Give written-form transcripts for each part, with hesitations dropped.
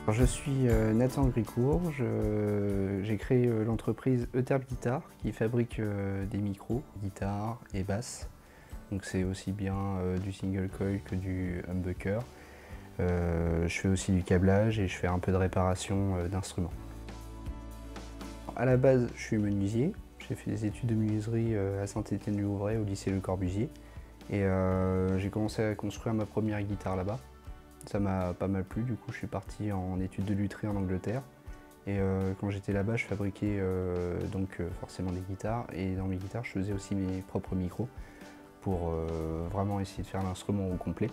Alors, je suis Nathan Gricourt, j'ai créé l'entreprise Euterpe Guitare qui fabrique des micros, guitares et basses. Donc c'est aussi bien du single coil que du humbucker. Je fais aussi du câblage et je fais un peu de réparation d'instruments. À la base, je suis menuisier. J'ai fait des études de menuiserie à Saint-Étienne-du-Rouvray au lycée Le Corbusier. Et j'ai commencé à construire ma première guitare là-bas. Ça m'a pas mal plu, du coup je suis parti en études de lutherie en Angleterre. Et quand j'étais là-bas, je fabriquais forcément des guitares. Et dans mes guitares, je faisais aussi mes propres micros pour vraiment essayer de faire l'instrument au complet.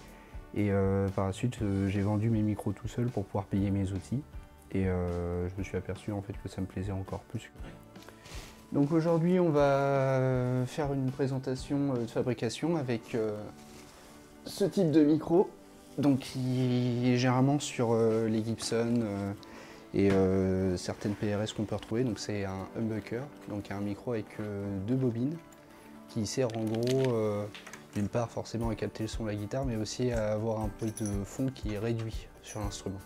Et par la suite, j'ai vendu mes micros tout seul pour pouvoir payer mes outils. Et je me suis aperçu en fait que ça me plaisait encore plus. Donc aujourd'hui, on va faire une présentation de fabrication avec ce type de micro. Donc qui est généralement sur les Gibson et certaines PRS qu'on peut retrouver. Donc c'est un humbucker, donc un micro avec deux bobines qui sert en gros d'une part forcément à capter le son de la guitare, mais aussi à avoir un bruit de fond qui est réduit sur l'instrument.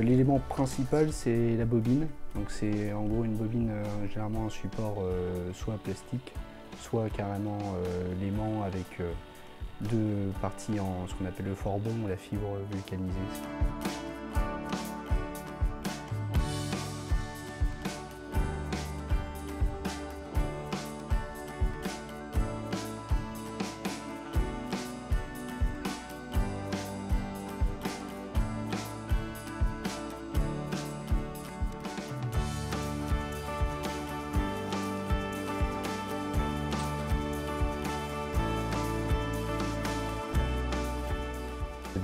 L'élément principal, c'est la bobine. Donc c'est en gros une bobine généralement en support soit plastique, soit carrément l'aimant avec deux parties en ce qu'on appelle le forbon ou la fibre vulcanisée.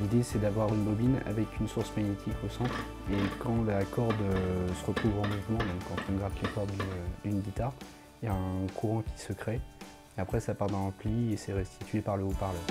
L'idée c'est d'avoir une bobine avec une source magnétique au centre et quand la corde se retrouve en mouvement, donc quand on gratte les cordes d'une guitare, il y a un courant qui se crée et après ça part dans l'ampli et c'est restitué par le haut-parleur.